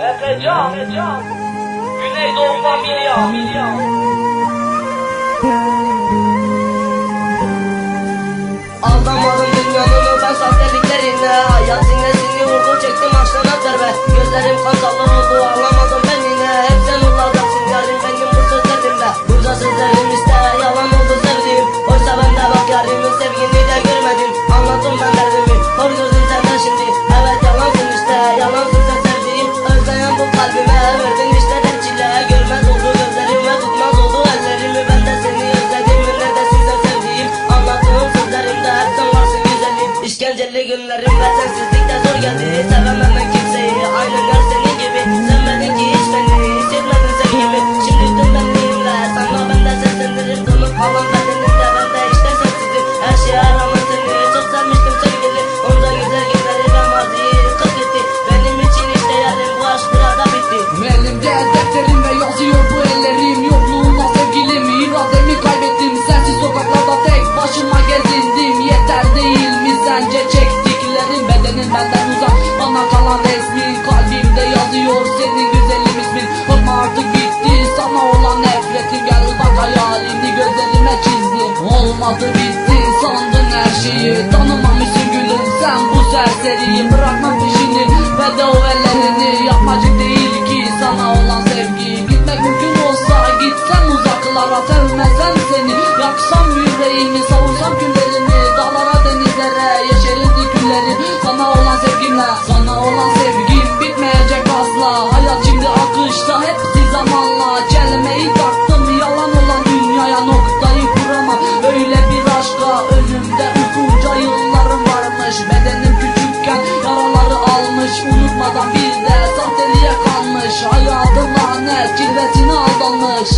Efecan, Güneydoğu Familya. Aldamadım dünyanın ben sahteliklerine. Hayat sinnesini vurdu, çektim açlığına terbe. Gözlerim kan sallı oldu, ağlamadım ben yine. Hep sen olacaksın yarim benim bu sözlerimde. Burada sözlerim iste, yalan oldu sevdiğim. Oysa ben de bak yarimin sevgini de görmedim. Anlattım ben derdimi, hor gözün senden şimdi. Evet yalansın işte, yalansın sen sevdiğim. Özleyen bu kalbime verdin işte derçile. Görmez oldu gözlerim ve tutmaz oldu ellerimi. Ben de seni özledim, neredesin sen sevdiğim. Anlattığım sözlerimde hep sen varsın güzelim. İşkenceli günlerim ve sensizlik de zor geldi. Sevemem ben kimseyi, aynen her senin gibi. Sevmedin ki hiç beni, hissetmedin sevgimi. Şimdi tüm benliğimle sana ben de seslenirim. Donup kalan bedenimde ben de işte sensizim. Her şeye rağmen seni çok sevmiştim sevgili. Onca güzel günleri ve maziyi kısmetti. Benim için işte yarın bu aşk burada bitti. Elimde defterim ve yazıyor bu ellerim. Yokluğuna sevgilim, irademi kaybettim. Sensiz sokaklarda tek başıma gezindim. Yeter değil mi sence çektiklerim? Bedenin benden uzak, bana kalan resmin. Kalbimde yazıyor senin güzelim ismin. Korkma artık bitti sana olan nefretim. Gel bak hayalini gözlerime çizdim. Olmadı bitti sandın her şeyi. Tanımamışsın gülüm sen bu serseriyi. Bırakma peşini ve de o ellerini. Yapmacık değil ki sana olan sevgi. Gitmek mümkün olsa gitsem uzaklara. Sevmesem seni yaksam yüreğimi. Savursam küllerimi dağlara denizlere. Yeşerildi küllerim sana olan sevgimle. Sana olan sevgim bitmeyecek asla. Hayat şimdi akışta hepsi zamanla. Kelimeyi taktım yalan olan dünyaya. Noktayı kuramam öyle bir aşka. Önümde uzunca yıllarım varmış. Bedenim küçükken yaraları almış. Unutmadan bir de sahteliğe kalmış. Hayatım lanet cilvesine aldanmış.